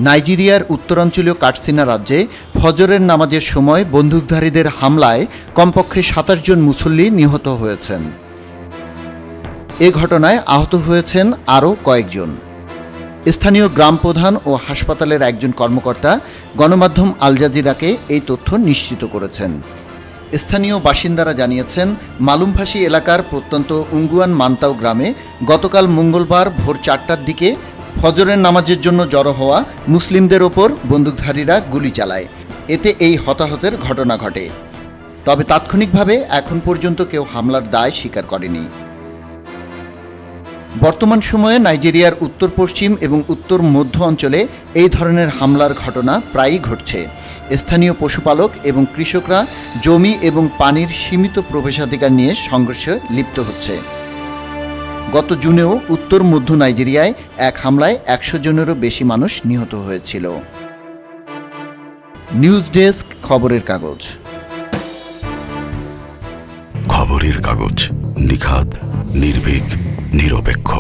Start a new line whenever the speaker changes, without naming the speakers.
নাইজেরিয়ার উত্তরাঞ্চলীয় কাটসিনা রাজ্যে ফজরের নামাজের সময় বন্দুকধারীদের হামলায় কমপক্ষে ২৭ জন মুসল্লি নিহত হয়েছেন। এ ঘটনায় আহত হয়েছেন আরও কয়েকজন। স্থানীয় গ্রাম প্রধান ও হাসপাতালের একজন কর্মকর্তা গণমাধ্যম আল জাজিরাকে এই তথ্য নিশ্চিত করেছেন। স্থানীয় বাসিন্দারা জানিয়েছেন, মালুমফাসি এলাকার প্রত্যন্ত উঙ্গুয়ান মান্তাও গ্রামে গতকাল মঙ্গলবার ভোর ৪টার দিকে ফজরের নামাজের জন্য জড়ো হওয়া মুসলিমদের ওপর বন্দুকধারীরা গুলি চালায়। এতে এই হতাহতের ঘটনা ঘটে। তবে তাৎক্ষণিকভাবে এখন পর্যন্ত কেউ হামলার দায় স্বীকার করেনি। বর্তমান সময়ে নাইজেরিয়ার উত্তর পশ্চিম এবং উত্তর মধ্য অঞ্চলে এই ধরনের হামলার ঘটনা প্রায়ই ঘটছে। স্থানীয় পশুপালক এবং কৃষকরা জমি এবং পানির সীমিত প্রবেশাধিকার নিয়ে সংঘর্ষে লিপ্ত হচ্ছে। গত জুনেও উত্তর মধ্য নাইজেরিয়ায় এক হামলায় ১০০ জনেরও বেশি মানুষ নিহত হয়েছিল। নিউজ ডেস্ক, খবরের কাগজ।
খবরের কাগজ, নিখাত, নির্ভীক, নিরপেক্ষ।